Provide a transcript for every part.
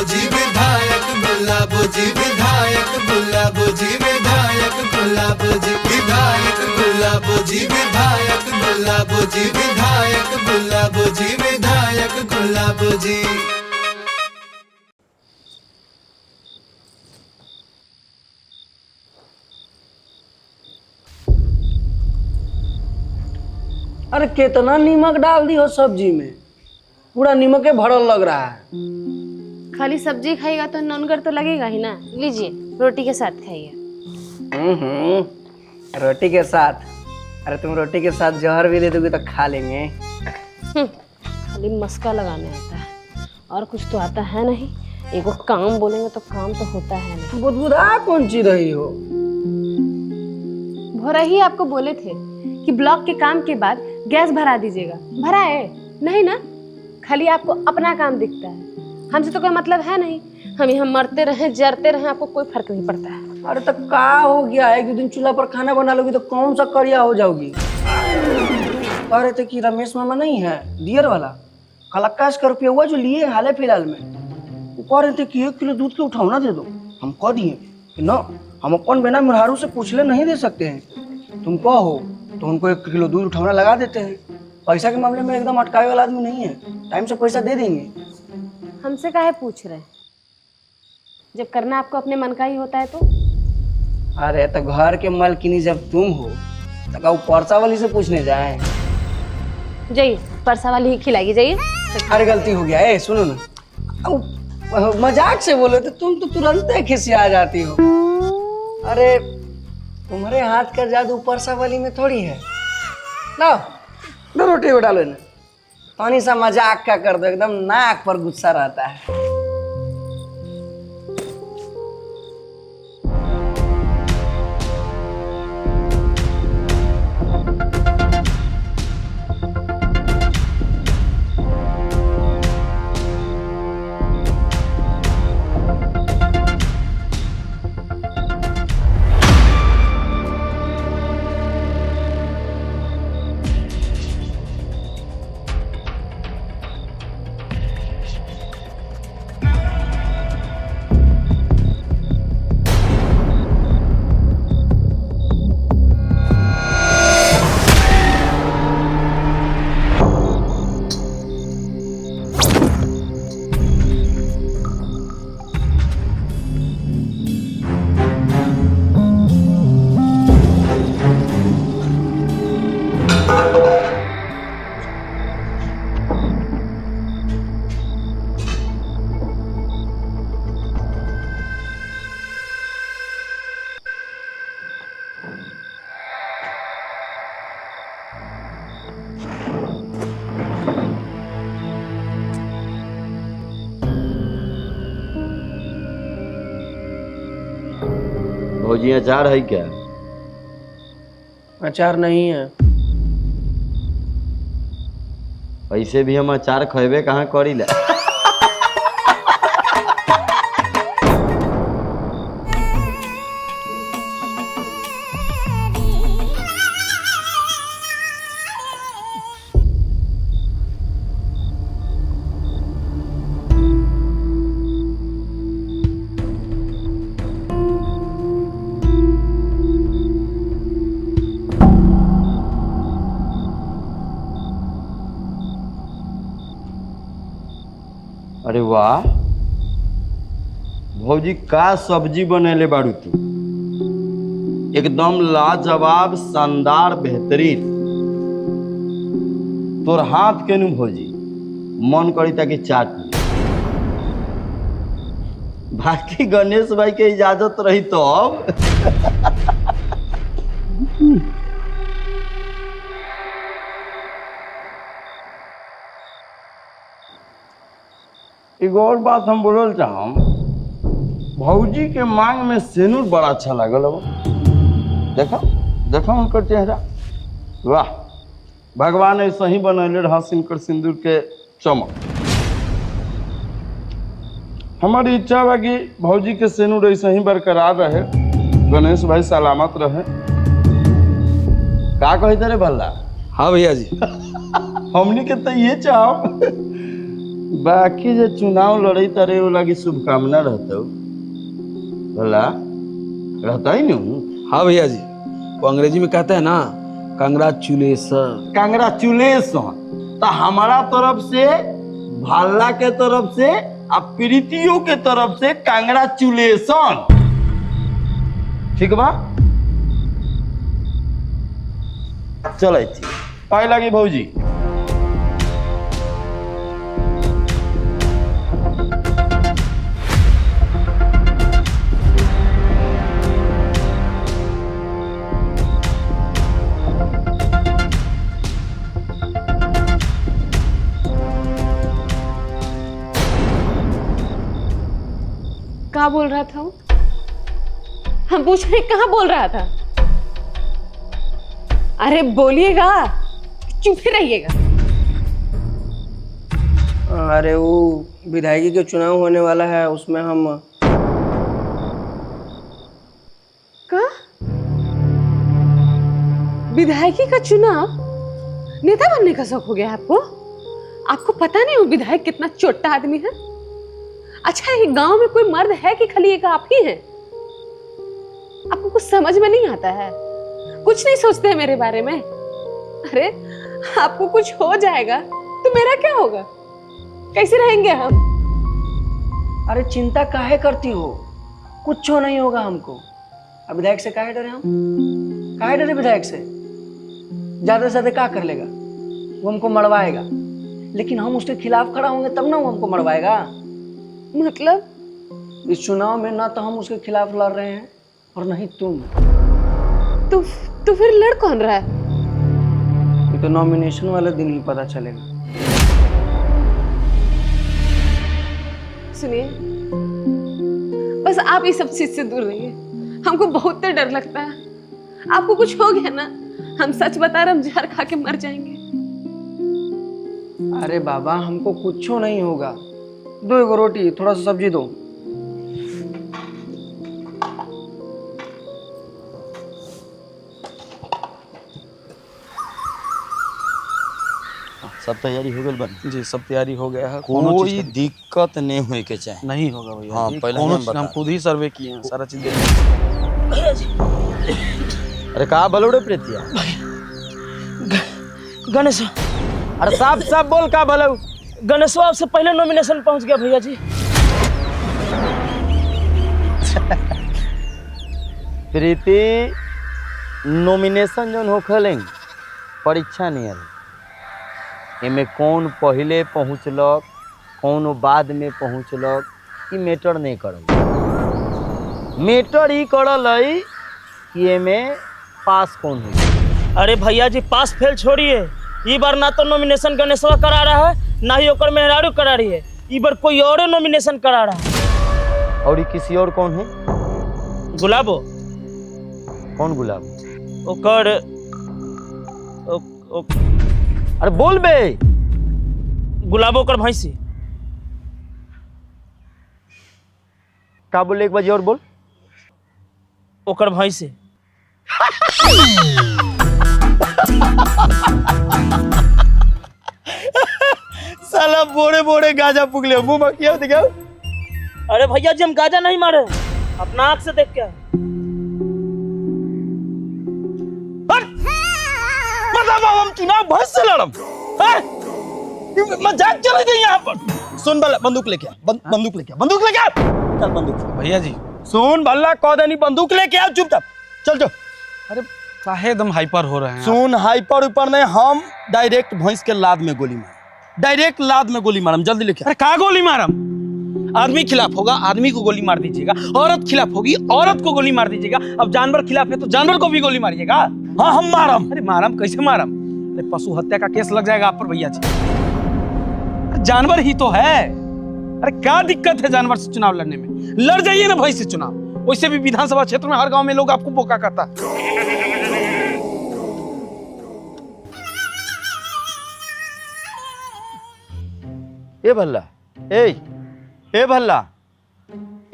जी विधायक गुलाबो जी विधायक गुलाबो जी विधायक गुलाबो जी विधायक गुलाबो जी विधायक गुलाबो जी विधायक गुलाबो जी विधायक गुलाबो जी। अरे कितना नीमक डाल दी हो सब्जी में, पूरा नीमक के भरल लग रहा है। खाली सब्जी खाएगा तो नॉनगर तो लगेगा ही ना। लीजिए रोटी के साथ खाइए। रोटी के साथ? अरे तुम रोटी के साथ जहर भी दे दोगे तो खा लेंगे। खाली मस्का लगाने आता है और कुछ तो आता है नहीं। एगो काम बोलेंगे तो काम तो होता है नहीं। बुदबुदा कौन सी रही हो? भोरा ही आपको बोले थे कि ब्लॉक के काम के बाद गैस भरा दीजिएगा। भरा है नहीं ना? खाली आपको अपना काम दिखता है, हमसे तो कोई मतलब है नहीं। हम यहाँ मरते रहे जरते रहे, आपको कोई फर्क नहीं पड़ता है। अरे तो का हो गया है? एक दिन चूल्हा पर खाना बना लोगी तो कौन सा करिया हो जाओगी। कह रहे थे कि रमेश मामा नहीं है दियर वाला, कलक्काश का रुपया हुआ जो लिए हाल फिलहाल में, वो कह रहे थे कि 1 किलो दूध के उठावना दे दो। हम कह दिए कि ना, हम अपन बिना मुरहारू से पूछले नहीं दे सकते हैं। तुम कहो तो उनको 1 किलो दूध उठावना लगा देते हैं। पैसा के मामले में एकदम अटकावे वाला आदमी नहीं है, टाइम से पैसा दे देंगे। हमसे काहे पूछ रहे हैं? जब करना आपको अपने मन का ही होता है तो। अरे तो घर के मालकिनी जब तुम हो तो का परसा वाली से पूछने जाए? जाइए परसा वाली ही खिलाइए, जाइए। अरे गलती हो गया। सुनो ना, मजाक से बोले तो तुम तो तुरंत खिसिया जाती हो। अरे तुम्हारे हाथ का जादू परसा वाली में थोड़ी है। लो दो रोटी को डालो ना, पानी सा मजाक का कर दो, एकदम नाक पर गुस्सा रहता है। भौजी अचार है क्या? अचार नहीं है। ऐसे भी हम अचार खेबे कहाँ करी ला। अरे वाह भौजी, का सब्जी बनेले बाड़ू तू, एकदम लाजवाब, शानदार, बेहतरीन। तोर हाथ के नु भौजी मन करी ताकि चाट ली। बाकी गणेश भाई के इजाजत रही तो एक और बात हम बोलल चाहम, भौजी के मांग में सेनुर बड़ा अच्छा लागल। देखो देखो उनकर चेहरा, वाह, भगवान ऐसा ही बनैले रहा सिंकर सिंदूर के चमक। हमारी इच्छा बा कि भौजी के सेनुर ऐसा ही बरकरार रहे, गणेश भाई सलामत रहे। का कहते रे भल्ला? हाँ भैया जी। हमनी के तो ये चाहो बाकी जो चुनाव लड़ी तारे वो लगी शुभकामना रहता भला रहता ही नहीं। हाँ भैया जी, वो अंग्रेजी में कहते हैं ना कांग्रेचुलेशन। कांग्रेचुलेशन तो हमारा तरफ से, भाला के तरफ से और प्रीतियों के तरफ से कांग्रेचुलेशन। ठीक बा, चल पाए लगी भौजी। कहाँ बोल रहा था वो? हम पूछ रहे कहाँ बोल रहा था? अरे बोलिएगा, चुप ही रहिएगा। अरे वो विधायकी के चुनाव होने वाला है, उसमें हम का विधायकी का चुनाव? नेता बनने का शौक हो गया आपको? आपको पता नहीं वो विधायक कितना छोटा आदमी है? अच्छा, ये गांव में कोई मर्द है कि खाली एक आप ही हैं? आपको कुछ समझ में नहीं आता है? कुछ नहीं सोचते हैं मेरे बारे में? अरे आपको कुछ हो जाएगा तो मेरा क्या होगा? कैसे रहेंगे हम? अरे चिंता काहे करती हो, कुछ नहीं होगा हमको। अब विधायक से काहे डरे हम? काहे डरे विधायक से? ज्यादा से ज्यादा क्या कर लेगा? वो हमको मरवाएगा, लेकिन हम उसके खिलाफ खड़ा होंगे तब ना वो हमको मरवाएगा। मतलब इस चुनाव में ना तो हम उसके खिलाफ लड़ रहे हैं और नहीं तुम। तो फिर लड़ कौन रहा है? ये तो नॉमिनेशन वाले दिन ही पता चलेगा। सुनिए, बस आप इस सब चीज से दूर रहिए। हमको बहुत डर लगता है। आपको कुछ हो गया ना, हम सच बता रहे, हम जहर खा के मर जाएंगे। अरे बाबा, हमको कुछ नहीं होगा। दो एगो रोटी, थोड़ा सा सब्जी दो। सब तैयारी हो गई बन? जी सब तैयारी हो गया है। कोई दिक्कत नहीं हुई के चाहे। नहीं होगा भैया। हाँ, जी, पहले कोनो हम चीज बता। हम खुद ही सर्वे किए हैं, सारा चीज अरे कहा बलोड़े प्रीतिया? गणेश, अरे साफ साफ बोल का बलो। गणेशवा आपसे पहले नॉमिनेशन पहुंच गया भैया जी। प्रीति, नॉमिनेशन जोन होखेलेंगे परीक्षा नहीं है। एमे कौन पहले पहुँचलक, कौन बाद में पहुँचलक, ई मैटर नहीं करल। मैटर ही करल है कि एमे पास कौन हुई। अरे भैया जी, पास फेल छोड़िए। ई बार ना तो नॉमिनेशन गणेशवा करा रहा है, ना ही ओकर मेहरारू करा रही है। ई बार कोई और नॉमिनेशन करा रहा है। और ये किसी और कौन है? गुलाबो। कौन गुलाब? ओकर अरे बोल बे। गुलाबो ओकर भैंसी। का बोले एक बार और बोल। ओकर भैंसी। साला बोरे बोरे गाजा पुगले मुंह में क्या दिखाओ। अरे भैया जी, हम गाजा नहीं मारे, अपना आंख से देख के। मतलब हम चुनाव भैंस से लड़म? मजाक चल रही है यहाँ पर। सुन भला, बंदूक लेके आ, बंदूक लेके आ, बंदूक लेके आ। चल बंदूक भैया जी। सुन भला, कौन बंदूक लेके आ, चुपचाप चल जाओ। अरे काहे एकदम हाइपर हो रहे हैं? सुन, हाइपर ऊपर नहीं, हम डायरेक्ट भैंस के लाद में गोली मार, डायरेक्ट लाद में गोली मारम। जल्दी लेके। अरे का गोली मारम? आदमी खिलाफ होगा, आदमी को गोली मार दीजिएगा। औरत खिलाफ होगी, औरत को गोली मार दीजिएगा। अब जानवर खिलाफ है तो जानवर को भी गोली मारिएगा। हाँ हम मारम। अरे मारम कैसे मारम? अरे पशु हत्या का केस लग जाएगा आप पर भैया जी। जानवर ही तो है। अरे क्या दिक्कत है जानवर से चुनाव लड़ने में? लड़ जाइए ना भाई से चुनाव। वैसे भी विधानसभा क्षेत्र में हर गांव में लोग आपको बोका करता है। ए भल्ला, ए भल्ला,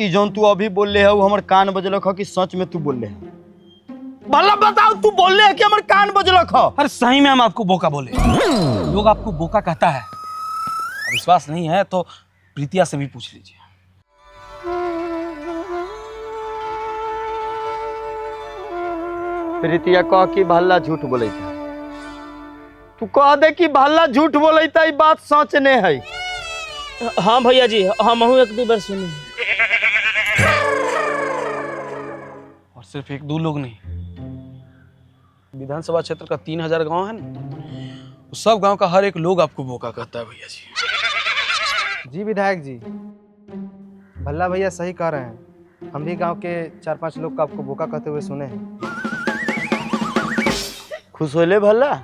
ई जोन तू अभी बोल ले है वो हमर कान बजलक है कि सच में तू बोल ले है? भल्ला बताओ, तू बोल ले है कि हमर कान बजलक है? अरे सही में हम आपको बोका बोले। लोग आपको बोका कहता है। विश्वास नहीं है तो प्रीतिया से भी पूछ लीजिए। प्रीतिया कह कि भल्ला झूठ बोले था। तू कह दे कि भल्ला झूठ बोले था, बात सच ने है। हाँ भैया जी, हम एक दो बार सुनी। और सिर्फ एक दो लोग नहीं, विधानसभा क्षेत्र का 3000 गांव है ना, उस सब गांव का हर एक लोग आपको बोका कहता है भैया जी। जी विधायक जी, भल्ला भैया सही कह रहे हैं। हम भी गांव के 4-5 लोग को आपको बोका कहते हुए सुने हैं। खुश होले भल्ला?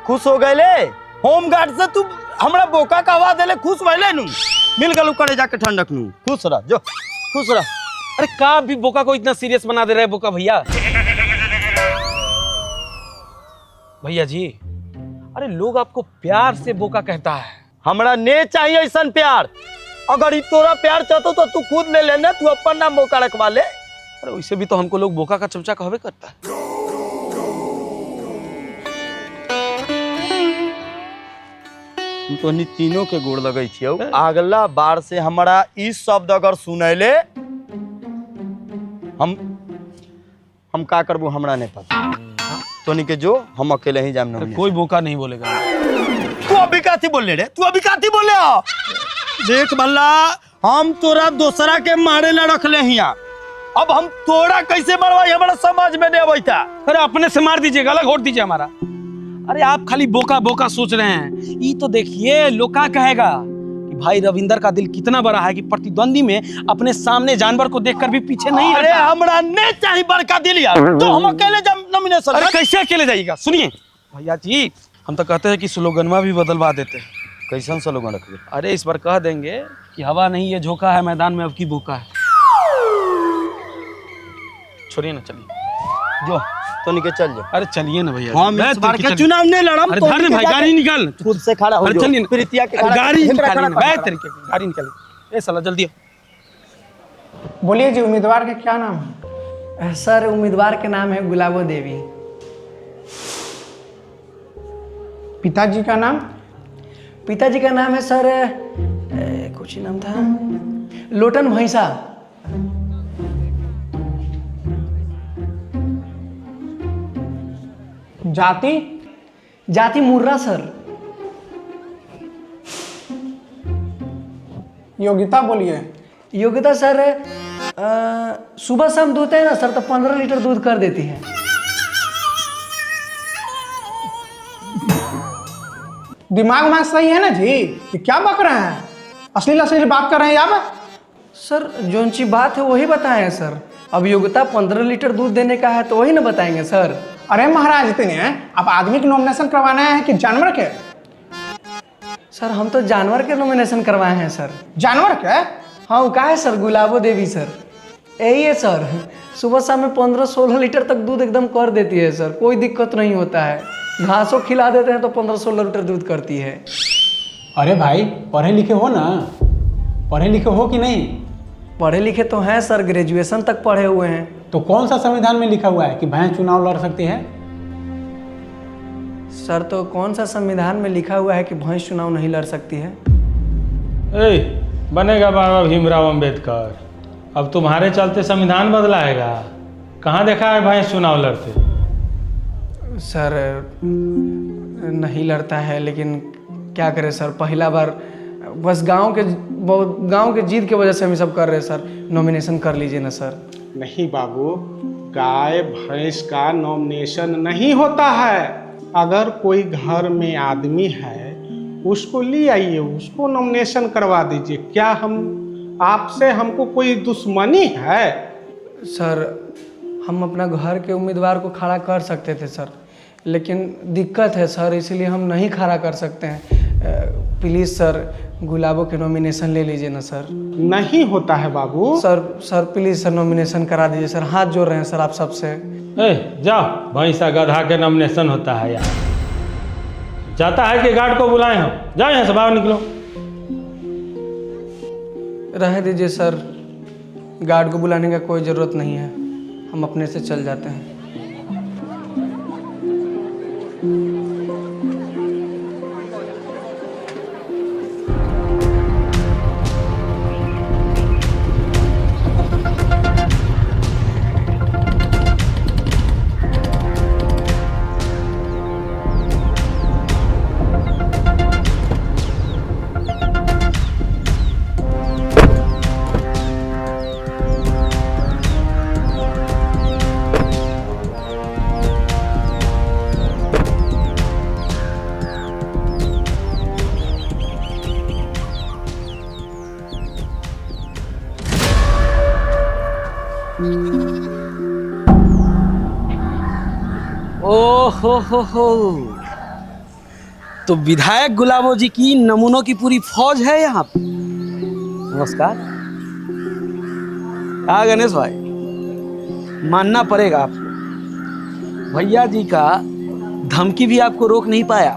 खुश हो गए? होमगार्ड से तू हमरा बोका कहवा देले, खुश भइले नु? मिल गलू करे जाके ठंडक नु। खुश रह, जो खुश रह। अरे का भी बोका को इतना सीरियस बना दे रहे हैं बोका भैया? भैया जी, अरे लोग आपको प्यार से बोका कहता है। हमरा ने चाहिए ऐसा प्यार। अगर ई तोरा प्यार चाहतो तो तू खुद ले लेना, तू अपन नाम बोका रखवा ले। अरे वैसे भी तो हमको लोग बोका का चमचा कहवे करता है। तू तो नी तीनों के गोड़ लगई छियो। अगला बार से हमारा ई शब्द अगर सुनैले, हम का करबू हमरा नहीं पता। तो के जो हम अकेले ही जाम। कोई बोका नहीं बोलेगा। तू अभी काथी बोले रे? तू अभी काथी बोले? देख भल्ला, हम तोरा दूसरा के मारे ला रख ले हिया। अब हम तोरा कैसे मरवाई, हमारा समझ में नहीं आवता। अरे अपने से मार दीजिएगा, अलग होट दीजिए हमारा। अरे आप खाली बोका बोका सोच रहे हैं। ये तो देखिए लोग क्या कहेगा कि भाई रविंदर का दिल कितना बड़ा है कि प्रतिद्वंदी में अपने सामने जानवर को देखकर भी पीछे नहीं अरे हमरा नहीं चाहिए बड़का दिल यार। तो हम अकेले जब नॉमिनेशन। अरे कैसे अकेले जाइएगा? सुनिए भैया जी, हम तो कहते हैं कि स्लोगनवा भी बदलवा देते हैं। कैसन स्लोगन रख? अरे इस बार कह देंगे कि हवा नहीं ये झोंका है, मैदान में अब की बोका है। छोड़िए ना, चलिए जो तो निकल चल जाओ। अरे चलिए ना भैया, हम इस बार के चुनाव नहीं लड़म। अरे धर भाई, गाड़ी निकाल, खुद से खड़ा हो। अरे चलिए प्रीतिया के गाड़ी निकालिए, बैठ तरीके की गाड़ी निकालिए। ए साला जल्दी बोलिए जी, उम्मीदवार का क्या नाम है? सर उम्मीदवार के नाम है गुलाबो देवी। पिताजी का नाम? पिताजी का नाम है सर कुछ ही नाम था, लोटन भैंसा। जाति? जाति मुर्रा सर। योग्यता बोलिए। योग्यता सर सुबह शाम दूध है ना सर, तो 15 लीटर दूध कर देती है। दिमाग में सही है ना जी? ये क्या बक रहे हैं? अश्लील बात कर रहे हैं यहाँ? सर जोन सी बात है वही बताए हैं सर। अब योग्यता 15 लीटर दूध देने का है तो वही ना बताएंगे सर। अरे महाराज, इतने आप आदमी के नॉमिनेशन करवाना है कि जानवर के? सर हम तो जानवर के नॉमिनेशन करवाए हैं सर। जानवर के? हाँ वो का है सर, गुलाबो देवी सर। यही है सर, सुबह शाम में 15-16 लीटर तक दूध एकदम कर देती है सर, कोई दिक्कत नहीं होता है। घासों खिला देते हैं तो 15-16 लीटर दूध करती है। अरे भाई पढ़े लिखे हो ना? पढ़े लिखे हो कि नहीं? पढ़े लिखे तो हैं सर, ग्रेजुएशन तक पढ़े हुए हैं। तो कौन सा संविधान में लिखा हुआ है कि भैंस चुनाव लड़ सकती है? सर तो कौन सा संविधान में लिखा हुआ है कि भैंस चुनाव नहीं लड़ सकती है? बनेगा बाबा भीमराव अंबेडकर। अब तुम्हारे चलते संविधान बदलाएगा। कहाँ देखा है भैंस चुनाव लड़ते? सर नहीं लड़ता है, लेकिन क्या करें सर, पहला बार बस गांव के जीत की वजह से हम सब कर रहे हैं सर। नॉमिनेशन कर लीजिए ना सर। नहीं बाबू, गाय भैंस का नॉमिनेशन नहीं होता है। अगर कोई घर में आदमी है उसको ले आइए, उसको नॉमिनेशन करवा दीजिए। क्या हम आपसे हमको कोई दुश्मनी है? सर हम अपना घर के उम्मीदवार को खड़ा कर सकते थे सर, लेकिन दिक्कत है सर, इसलिए हम नहीं खड़ा कर सकते हैं। प्लीज़ सर गुलाबो के नॉमिनेशन ले लीजिए ना सर। नहीं होता है बाबू। सर प्लीज़ सर नॉमिनेशन करा दीजिए सर, हाथ जोड़ रहे हैं सर आप सबसे। जाओ, भैंसा गधा के नॉमिनेशन होता है यार। जाता है कि गार्ड को बुलाए हम? जाओ यहाँ से बाहर निकलो। रह दीजिए सर, गार्ड को बुलाने का कोई ज़रूरत नहीं है, हम अपने से चल जाते हैं। ओ हो तो विधायक गुलाबो जी की नमूनों की पूरी फौज है यहाँ पे। नमस्कार। हाँ गणेश भाई, मानना पड़ेगा आपको, भैया जी का धमकी भी आपको रोक नहीं पाया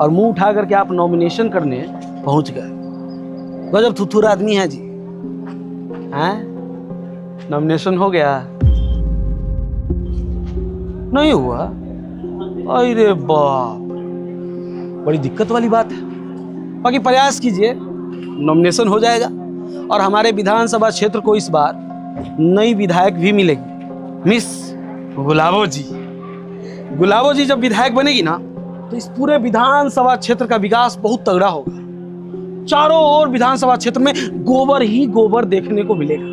और मुंह उठा करके आप नॉमिनेशन करने पहुंच गए। गजब थुथुर आदमी है जी। हैं? नॉमिनेशन हो गया? नहीं हुआ? अरे बाप, बड़ी दिक्कत वाली बात है। बाकी प्रयास कीजिए, नॉमिनेशन हो जाएगा और हमारे विधानसभा क्षेत्र को इस बार नई विधायक भी मिलेगी, मिस गुलाबो जी। गुलाबो जी जब विधायक बनेगी ना तो इस पूरे विधानसभा क्षेत्र का विकास बहुत तगड़ा होगा। चारों ओर विधानसभा क्षेत्र में गोबर ही गोबर देखने को मिलेगा।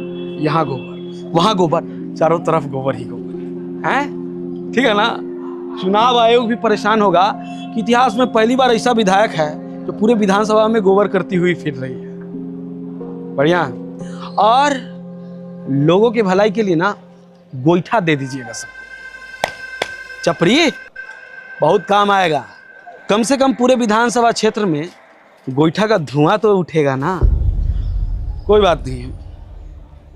यहाँ गोबर, वहां गोबर, चारों तरफ गोबर ही गोबर है। ठीक है ना? चुनाव आयोग भी परेशान होगा कि इतिहास में पहली बार ऐसा विधायक है जो पूरे विधानसभा में गोबर करती हुई फिर रही है। बढ़िया। और लोगों के भलाई के लिए ना गोईठा दे दीजिएगा सबको। चपरी बहुत काम आएगा। कम से कम पूरे विधानसभा क्षेत्र में गोईठा का धुआं तो उठेगा ना। कोई बात नहीं,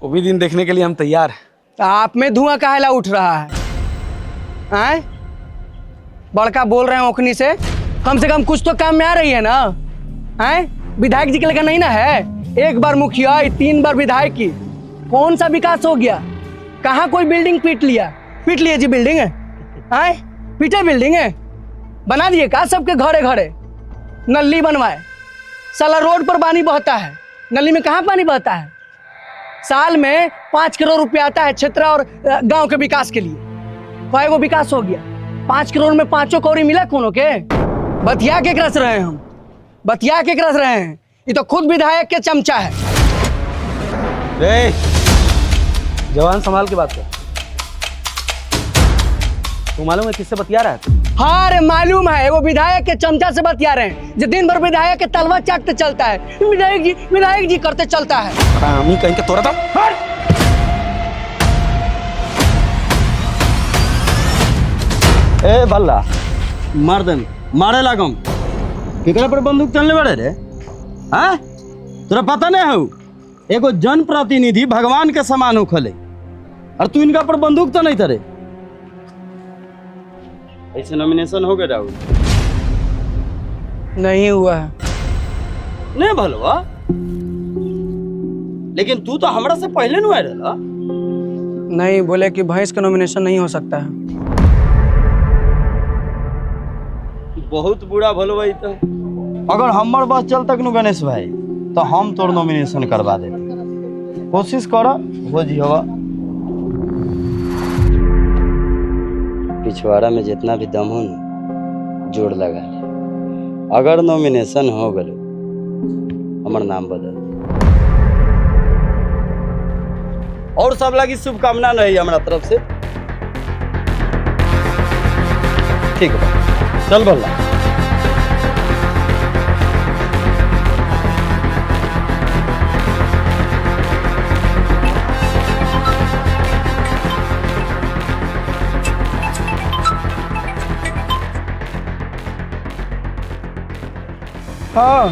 वो भी दिन देखने के लिए हम तैयार हैं। आप में धुआं काहेला उठ रहा है? हैं? बड़का बोल रहे हैं ओखनी से, कम कुछ तो काम में आ रही है ना। हैं? विधायक जी के लगा नहीं ना है? एक बार मुखिया, 3 बार विधायक की, कौन सा विकास हो गया? कहाँ कोई बिल्डिंग पीट लिया जी बिल्डिंग है? हैं? पीटे बिल्डिंग है? बना दिए का सबके घरे घरे? नली बनवाए, साला रोड पर पानी बहता है, नली में कहाँ पानी बहता है? साल में 5 करोड़ रुपया आता है क्षेत्र और गांव के विकास के लिए। कई वो विकास हो गया? 5 करोड़ में 5 कौड़ी मिला कोनो के? बतिया के रस रहे हैं हम, बतिया के रस रहे हैं। ये तो खुद विधायक के चमचा है। जवान संभाल के बात कर। तू मालूम है किससे बतिया रहा है? हाँ अरे मालूम है, वो विधायक के चमचा से बतिया रहे हैं जो दिन भर विधायक के तलवा चाटते चलता है। विधायक जी करते चलता है। हम कहीं के तोड़ा था। ए भल्ला, मार दे, मारे लागम। केकरा पर बंदूक चलने बड़े रे? हाँ? तोरा पता नहीं हो? एगो जनप्रतिनिधि भगवान के समान हो खले, और तू इनका पर बंदूक तो नहीं तरे। ऐसे नॉमिनेशन हो गए राहुल? नहीं हुआ है। नहीं भलवा, लेकिन तू तो हमरा से पहले नहीं आया रहा। नहीं, बोले कि भैंस का नॉमिनेशन नहीं हो सकता है। बहुत बुरा भलवा। तो अगर हमार बस चलता नु गणेश भाई तो हम तोर नॉमिनेशन करवा दे। कोशिश करो हो जी होगा। पिछवाड़ा में जितना भी दम हो ना, जोड़ लगा ले। अगर नॉमिनेशन हो गए हमार नाम बदल दे। और सब लगी शुभकामना नहीं हमारा तरफ से। ठीक है, चल बोला। हाँ